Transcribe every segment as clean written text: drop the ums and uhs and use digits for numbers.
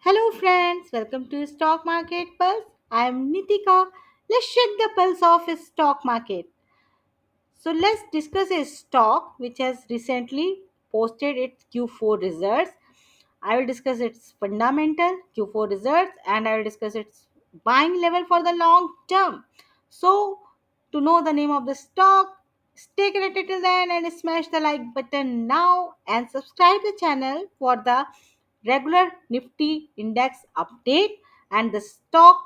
Hello, friends. Welcome to Stock Market Pulse. I am Nitika. Let's check the pulse of a stock market. So, let's discuss a stock which has recently posted its Q4 results. I will discuss its fundamental Q4 results and I will discuss its buying level for the long term. So, to know the name of the stock, stay connected till then and smash the like button now and subscribe the channel for the regular Nifty index update and the stock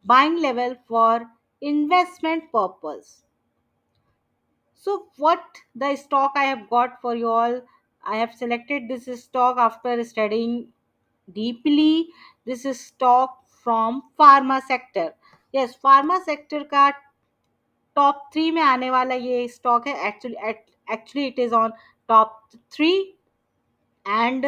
buying level for investment purpose. So, what the stock I have got for you all? I have selected this stock after studying deeply. This is stock from pharma sector. Yes, pharma sector का top three में आने वाला ये stock है. Actually it is on top three and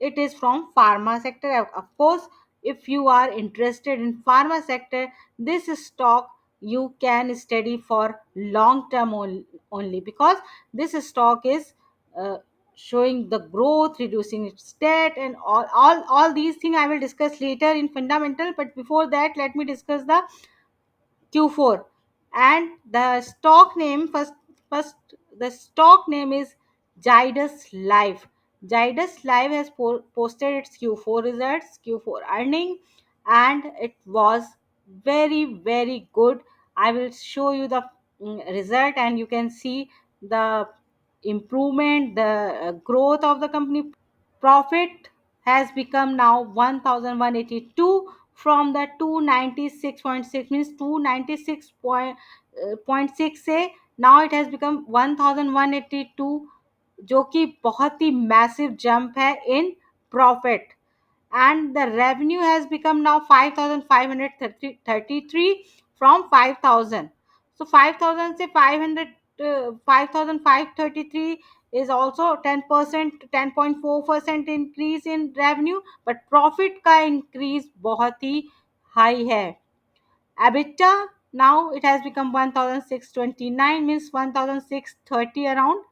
it is from pharma sector. Of course, if you are interested in pharma sector, this stock you can study for long term only because this stock is uh, showing the growth, reducing its debt, and all these things I will discuss later in fundamental. But before that, let me discuss the Q4 and the stock name. First the stock name is Zydus Life. Zydus Life has posted its Q4 results, Q4 earning, and it was very good. I will show you the result and you can see the improvement, the growth of the company. Profit has become now 1182 from the 296.6, means 296.6 से now it has become 1182, जो कि बहुत ही massive jump है in profit. And the revenue has become now 5533 from 5000. So 5000 से 500, 5533 is also 10%, 10.4% increase in revenue, but profit का increase बहुत ही high है. EBITDA now it has become 1629, means 1630 around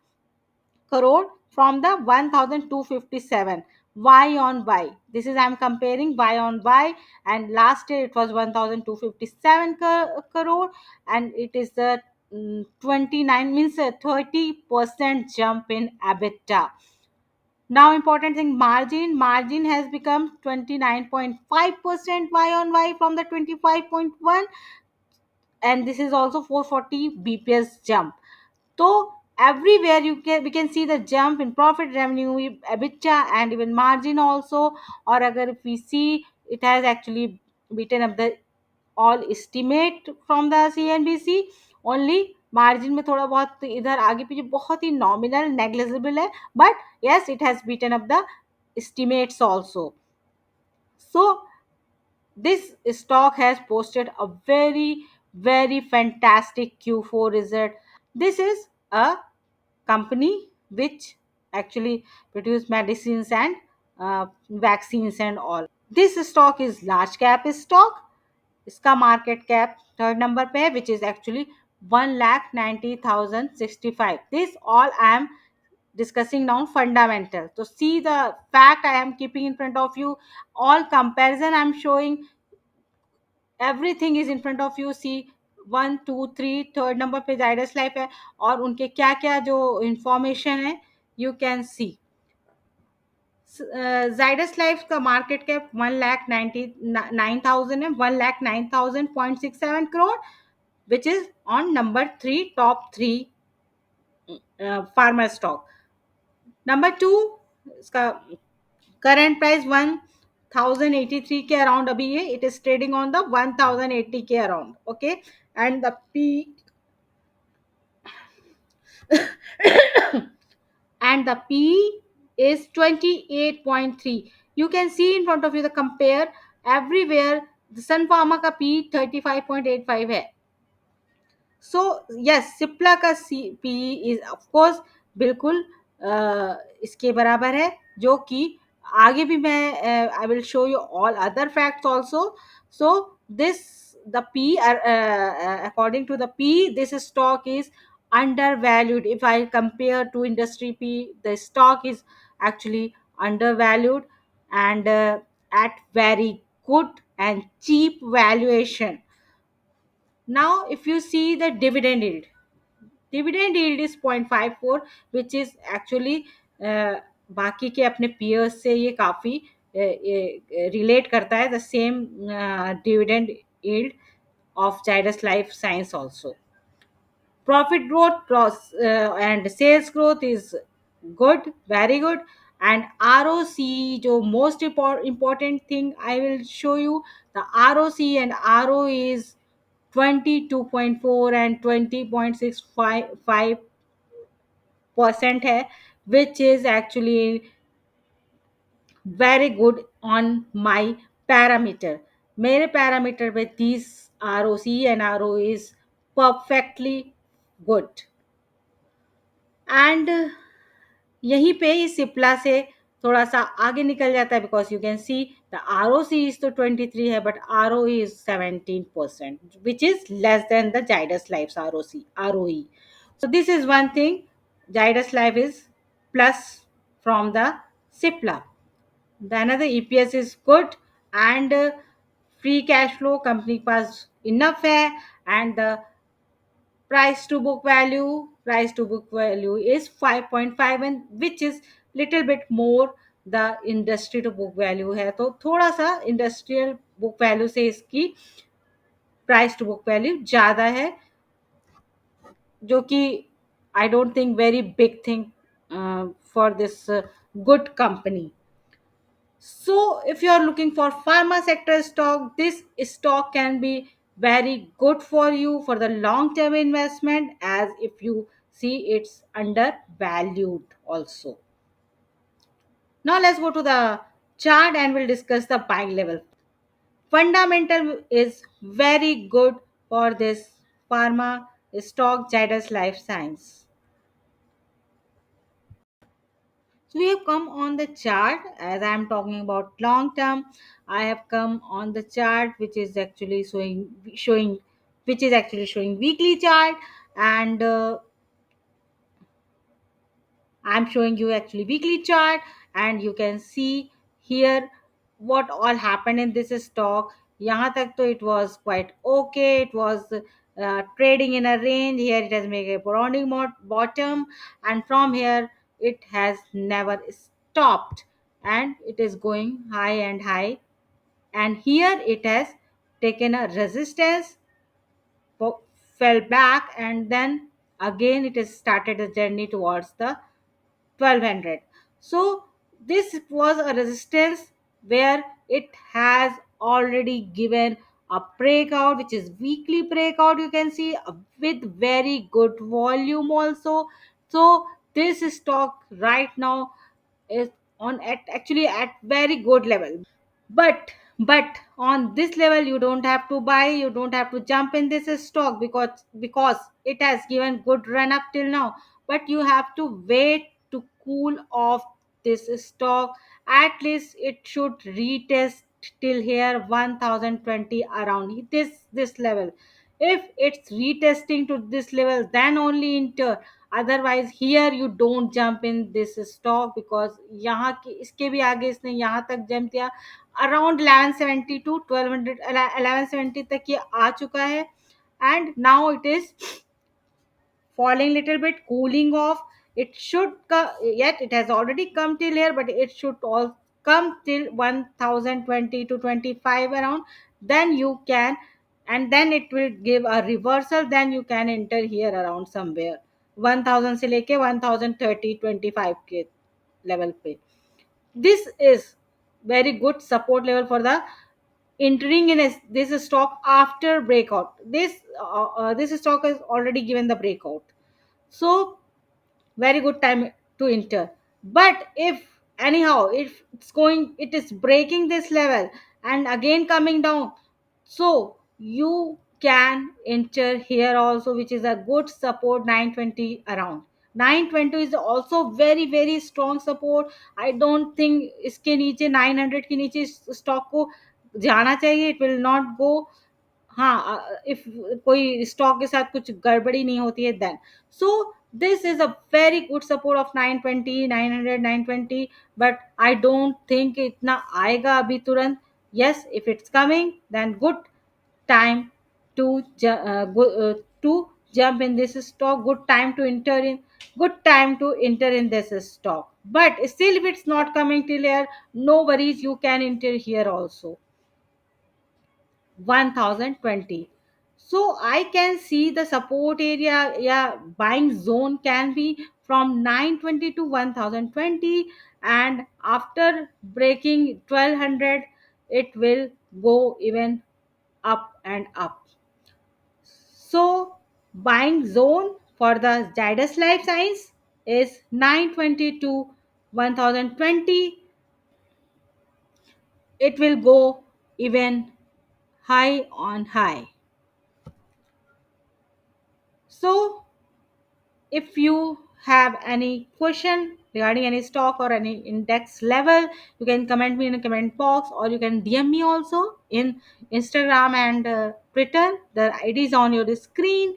crore from the 1257. Y on Y, this is I'm comparing Y on Y, and last year it was 1257 crore, and it is the 29, means a 30% jump in EBITDA. Now important thing, margin has become 29.5% Y on Y from the 25.1, and this is also 440 bps jump. So everywhere we can see the jump in profit, revenue, EBITDA, and even margin also. Or अगर if we see, it has actually beaten up the all estimate from the CNBC. Only margin में थोड़ा बहुत इधर आगे पीछे बहुत ही nominal negligible है, but yes, it has beaten up the estimates also. So this stock has posted a very fantastic Q4 result. This is a company which actually produce medicines and vaccines and all. This stock is large cap stock. इसका market cap third number पे है, which is actually 1,90,065. This all I am discussing now fundamental. So see the fact I am keeping in front of you. All comparison I am showing, everything is in front of you. See 1 2 3 third number पे Zydus life है और उनके क्या क्या जो information है you can C. Zydus life का market cap 1,99,000 है, 1,09,000.67 crore, which is on number three top three pharma stock. Number two, इसका करंट प्राइस 1083 के अराउंड अभी है. It is trading on the 1080 के around. Okay, and the P and the P is 28.3. You can see in front of you the compare everywhere. The Sun Pharma का P 35.85 है. So yes, Cipla का P is of course बिल्कुल इसके बराबर है, जो कि आगे भी मैं I will show you all other facts also. So this the P according to the P, this stock is undervalued. If I compare to industry P, the stock is actually undervalued. And at very good and cheap valuation. Now if you see the dividend yield is 0.54, which is actually बाकी के अपने peers से ये काफ़ी relate करता है, the same dividend yield of Zydus Life Science also. Profit growth and sales growth is good, very good. And ROC, जो most important thing I will show you, the ROC and ROE is 22.4 and 20.65% है, which is actually very good on my parameter. मेरे parameter पे these ROC and ROE is perfectly good. And यहीं पे इस सिप्ला से थोड़ा सा आगे निकल जाता है, because you can see the R O C is तो 23 है, but R O is 17%, which is less than the Zydus life R O E. So this is one thing, Zydus life is plus from the Cipla. The another EPS is good and free cash flow company के पास enough है. And the price to book value is 5.5, and which is little bit more the industry to book value है, तो थोड़ा सा industrial book value से इसकी price to book value ज़्यादा है, जो कि I don't think very big thing for this good company. So, if you are looking for pharma sector stock, this stock can be very good for you for the long term investment, as if you see it's undervalued also. Now, let's go to the chart and we'll discuss the buying level. Fundamental is very good for this pharma stock, Zydus Life Science. So we have come on the chart, as I am talking about long term. I have come on the chart which is actually showing which is actually showing weekly chart, and I'm showing you actually weekly chart, and you can see here what all happened in this stock. यहाँ तक तो it was quite okay. It was trading in a range. Here it has made a rounding bottom, and from here it has never stopped, and it is going high and high. And here it has taken a resistance, fell back, and then again it has started a journey towards the 1200. So this was a resistance where it has already given a breakout, which is weekly breakout, you can see, with very good volume also. So this stock right now is on at actually at very good level. But on this level you don't have to buy, you don't have to jump in this stock, because it has given good run up till now. But you have to wait to cool off this stock. At least it should retest till here 1020, around this level. If it's retesting to this level, then only enter. Otherwise here you don't jump in this stock, because यहाँ के इसके भी आगे इसने यहाँ तक jump किया, around 1170 to 1200, 1170 तक ये आ चुका है. And now it is falling little bit, cooling off. It should yet it has already come till here, but it should all come till 1020 to 25 around. Then you can, and then it will give a reversal, then you can enter here around somewhere 1000 से लेके 1030 25 के level पे. This is very good support level for the entering in this stock after breakout. This stock has already given the breakout, so very good time to enter. But if anyhow if it is breaking this level and again coming down, so you can enter here also, which is a good support, 920 around. 920 is also very very strong support. I don't think इसके नीचे 900 के नीचे stock को जाना चाहिए. It will not go. हाँ, if कोई stock के साथ कुछ गड़बड़ी नहीं होती है then. So This is a very good support of 920, 900, 920. But I don't think itna aega abhi turant. Yes, if it's coming, then good time to jump in this stock, good time to enter in, good time to enter in this stock. But still, if it's not coming till here, no worries, you can enter here also. 1020. So I can see the support area, yeah, buying zone can be from 920 to 1020, and after breaking 1200 it will go even up and up. So buying zone for the Zydus Life Science is 920 to 1020. It will go even high on high. So if you have any question regarding any stock or any index level, you can comment me in the comment box, or you can DM me also in Instagram and Twitter. The ID is on your screen.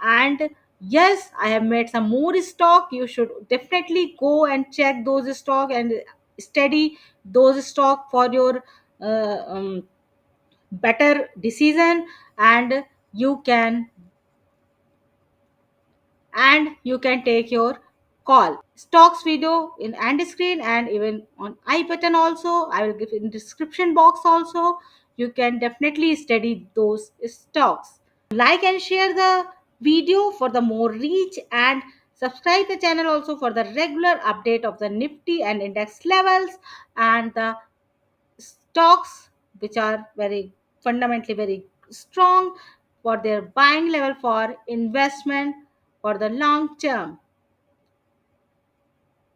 And yes, I have made some more stock. You should definitely go and check those stock and study those stock for your better decision. And you can you can take your call. Stocks video in end screen and even on I button also. I will give in description box also. You can definitely study those stocks. Like and share the video for the more reach, and subscribe the channel also for the regular update of the Nifty and index levels and the stocks which are very fundamentally very strong for their buying level for investment for the long term.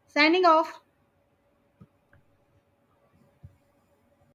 Signing off.